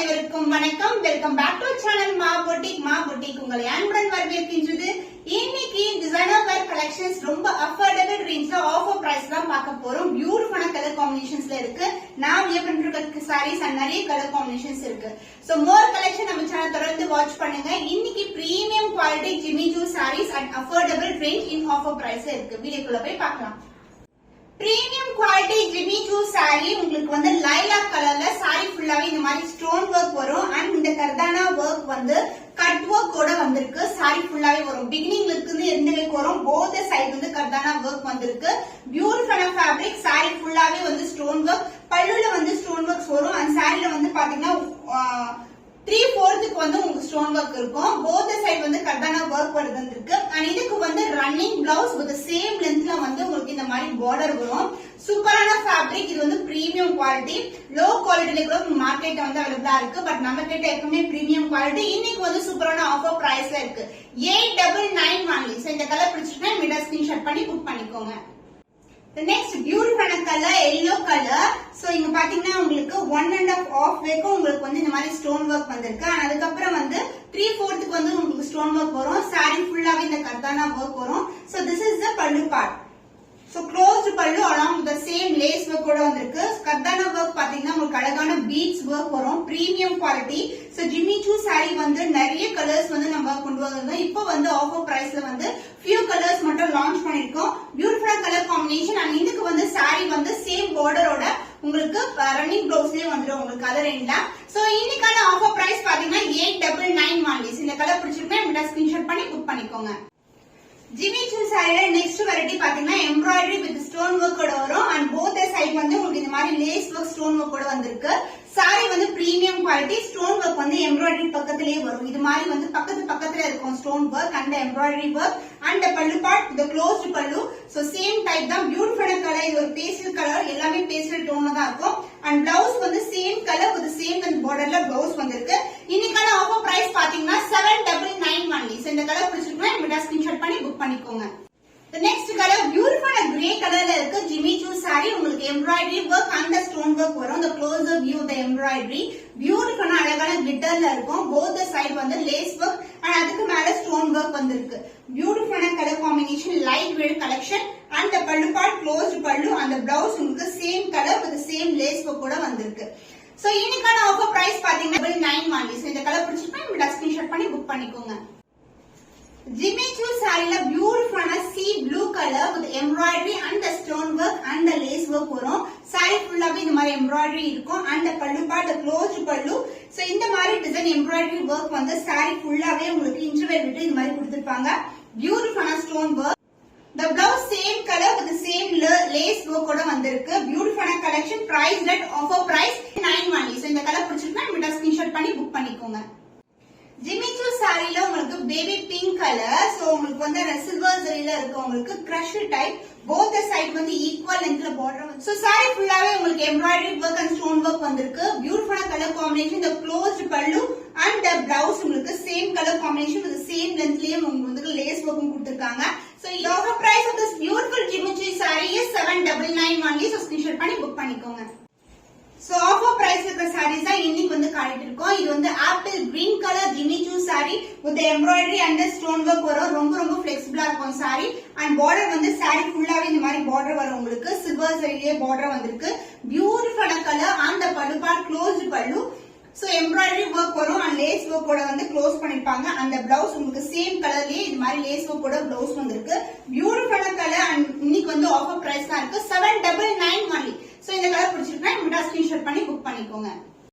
அனைவருக்கும் வணக்கம். Welcome back to channel மா பொட்டிக் உங்களை அன்புடன் வரவேற்கின்றது. இன்னைக்கு டிசைனர் வேர் கலெக்ஷன்ஸ் ரொம்ப அஃபோர்டபிள் ரேஞ்ச்ல ஆஃபர் பிரைஸ் தான் பார்க்க போறோம். பியூட்டிஃபுல்லான கலர் காம்பினேஷன்ஸ்ல இருக்கு. நான் வியர் பண்ணிருக்க சாரீஸ் அண்ட் நிறைய கலர் காம்பினேஷன்ஸ் இருக்கு. சோ மோர் கலெக்ஷன் நம்ம சேனல் தொடர்ந்து வாட்ச் பண்ணுங்க. இன்னைக்கு premium quality Jimmy Choo saris and affordable range in offer price இருக்கு. வீடியோக்குள்ள போய் பார்க்கலாம். Premium quality Jimmy Choo sari உங்களுக்கு வந்து லைலாக் கலர்ல சாரி ஃபுல்லாவே இந்த மாதிரி ஸ்டோன் ஒர்க் வரும். அண்ட் இந்த கர்தானா ஒர்க் வந்து கட் ஒர்க் கூட வந்திருக்கு. சாரி ஃபுல்லாவே வரும். பிகினிங்ல இருந்து எந்த வரைக்கும் வரும். போத் சைடு வந்து கர்தானா ஒர்க் வந்திருக்கு. பியூட்டிஃபுல்லான ஃபேப்ரிக். சாரி ஃபுல்லாவே வந்து ஸ்டோன் ஒர்க். பல்லுல வந்து ஸ்டோன் ஒர்க்ஸ் வரும். அந்த சாரில வந்து பாத்தீங்கன்னா 3/4 வந்து உங்களுக்கு ஸ்டோன் ஒர்க் இருக்கும். போத் சைடு வந்து கர்தானா ஒர்க் வருது. அண்ட் இதுக்கு வந்து ரன்னிங் பிளவுஸ் வித் சேம் லென்த்ல வந்து உங்களுக்கு இந்த மாதிரி பார்டர் வரும். சூப்பரான ஃபேப்ரிக். இது வந்து பிரீமியம் குவாலிட்டி. லோ குவாலிட்டில கூட மார்க்கெட் வந்து அவைலபிளா இருக்கு. பட் நம்ம கிட்ட எப்பவுமே பிரீமியம் குவாலிட்டி. இன்னைக்கு வந்து சூப்பரான ஆஃபர் பிரைஸ்ல இருக்கு. 899 only. சோ இந்த கலர் பிடிச்சிருந்தா மீடியா ஸ்கிரீன்ஷாட் பண்ணி புக் பண்ணிக்கோங்க. The next beautiful color yellow color. So இங்க பாத்தீங்கன்னா உங்களுக்கு 1.5 off வரைக்கும் உங்களுக்கு வந்து இந்த மாதிரி ஸ்டோன் ஒர்க் வந்திருக்கு. அதுக்கு அப்புறம் வந்து 3/4 வந்து உங்களுக்கு ஸ்டோன் ஒர்க் வரும். சாரி ஃபுல்லாவே இந்த கர்தானா ஒர்க் வரும். So this is the pallu part. So closed pallu along with the same lace work கூட வந்திருக்கு. கர்தானா work பாத்தீங்கன்னா உங்களுக்கு அழகான beads work வரும். Premium quality. So Jimmy Choo sorry வந்து நிறைய கலர்ஸ் வந்து நம்ம கொண்டு வந்திருந்தோம். இப்போ வந்து ஆஃபர் பிரைஸ்ல வந்து few கலர்ஸ் மட்டும் லான்ச் பண்ணிருக்கோம். Beautiful colour combination. அண்ட் இதுக்கு வந்து சாரி வந்து சேம் பார்டரோட உங்களுக்கு ரன்னிங் பிளவுஸ்லயே வந்துடும் உங்களுக்கு கலர் எண்ட்ல. சோ இன்னைக்கான ஆஃபர் பிரைஸ் பாத்தீங்கன்னா 899 only. இந்த கலர் பிடிச்சிருந்தா மீடியா ஸ்கிரீன்ஷாட் பண்ணி புக் பண்ணிக்கோங்க. ஜிம்மி சூ சாரில நெக்ஸ்ட் வெரைட்டி பாத்தீங்கன்னா எம்ப்ராய்டரி வித் ஸ்டோன் ஒர்க் கூட வரும். அண்ட் போத் சைடு வந்து உங்களுக்கு இந்த மாதிரி லேஸ் ஒர்க் ஸ்டோன் ஒர்க் கூட வந்திருக்கு. சாரி வந்து பிரீமியம் குவாலிட்டி. ஸ்டோன் ஒர்க் வந்து எம்ப்ராய்டரி பக்கத்திலேயே வரும். இது மாதிரி வந்து பக்கத்துல இருக்கும் stone work and embroidery work and pallu part இந்த closed pallu. So same type தான். பியூட்டிஃபுல்லான கலர். இது ஒரு பேஸ்டல் கலர். எல்லாமே பேஸ்டல் டோன்ல தான் இருக்கும். அண்ட் பிளவுஸ் வந்து சேம் கலர் வித் சேம் பார்டர்ல பிளவுஸ் வந்திருக்கு. இன்னைக்கான ஆஃபர் பிரைஸ் பாத்தீங்கன்னா 799 only. சோ இந்த கலர் பிடிச்சிருக்கா மீடியா ஸ்கிரீன்ஷாட் பண்ணி புக் பண்ணிக்கோங்க. The next color beautiful grey colorல இருக்கு. ஜிம்மி சூ சாரி உங்களுக்கு embroidery work and stone work வரும். the closer view the embroidery பியூட்டிஃபுல்லான அழகான கிளிட்டர்ல இருக்கும். both the side வந்து லேஸ் ஒர்க் அண்ட் அதுக்கு மேல ஸ்டோன் ஒர்க் வந்திருக்கு. பியூட்டிஃபுல்லான colour combination. Light weight collection. And pallu part closed pallu. அந்த பிளவுஸ் உங்களுக்கு same colour with same lace work கூட வந்திருக்கு. சோ இன்னைக்கான ஆஃபர் பிரைஸ் பாத்தீங்கன்னா 9 only. இந்த கலர் பிடிச்சிருந்தா மீடியா ஸ்கிரீன்ஷாட் பண்ணி புக் பண்ணிக்கோங்க. ஜிம்மி சூ சாரில பியூட்டிஃபுல்லான sea blue colour with embroidery and stone work and lace work வரும். சாரி ஃபுல்லாவே இந்த மாதிரி எம்ப்ராய்டரி இருக்கும். And pallu part closed pallu. So இந்த மாதிரி டிசைன் எம்ப்ராய்டரி ஒர்க் வந்து சாரி ஃபுல்லாவே உங்களுக்கு இன்டர்வெல் விட்டு இந்த மாதிரி கொடுத்திருப்பாங்க. பியூட்டிஃபுல்லான stone work. The blouse same color with the same lace work கூட வந்திருக்கு. பியூட்டிஃபுல்லான collection. Price rate offer price 9 only. So இந்த கலர் பிடிச்சிருந்தா மீடியா ஸ்கிரீன்ஷாட் பண்ணி புக் பண்ணிக்கோங்க. ஜிம்மி சூ சாரில உங்களுக்கு பேபி பிங்க் கலர். சோ உங்களுக்கு வந்து சில்வர் ஜரியில இருக்கு. உங்களுக்கு கிரஷ் டைப். போத் சைடு வந்து ஈக்குவல் லென்த்ல பார்டர் வந்து. சோ சாரி ஃபுல்லாவே உங்களுக்கு embroidery work and stone work வந்திருக்கு. பியூட்டிஃபுல்லான கலர் காம்பினேஷன். இந்த க்ளோஸ்ட் பல்லு அண்ட் பிளவுஸ் உங்களுக்கு same colour combination with same லென்த்லயே உங்களுக்கு வந்து லேஸ் ஒர்க்கும் கொடுத்திருக்காங்க. So the offer price of this beautiful Jimmy Choo saree is 799 only. So screenshot பண்ணி புக் பண்ணிக்கோங்க. சோ ஆஃபர் பிரைஸ் இருக்கிற சாரீஸ் தான் இன்னைக்கு வந்து காட்டிட்டு இருக்கோம். இது வந்து apple green colour Jimmy Choo sorry with embroidery and stone work வரும். ரொம்ப பிளெக்சிபிளா இருக்கும் சாரி. அண்ட் பார்டர் வந்து சாரி ஃபுல்லாவே இந்த மாதிரி பார்டர் வரும். உங்களுக்கு சில்வர் சரியிலே பார்டர் வந்திருக்கு. பியூட்டிஃபுல்லான கலர். அந்த பல்லு part closed pallu. So embroidery work வரும் அண்ட் லேஸ் ஒர்க் கூட வந்து க்ளோஸ் பண்ணிருப்பாங்க. அந்த பிளவுஸ் உங்களுக்கு சேம் கலர்லயே இது மாதிரி லேஸ் ஒர்க் கூட பிளவுஸ் வந்திருக்கு. பியூட்டிஃபுல்லான கலர். அண்ட் இன்னைக்கு வந்து ஆஃபர் பிரைஸ் தான் இருக்கு. 799 only. சோ இந்த கலர் பிடிச்சிருக்கா மீடியா ஸ்கிரீன்ஷாட் பண்ணி புக் பண்ணிக்கோங்க.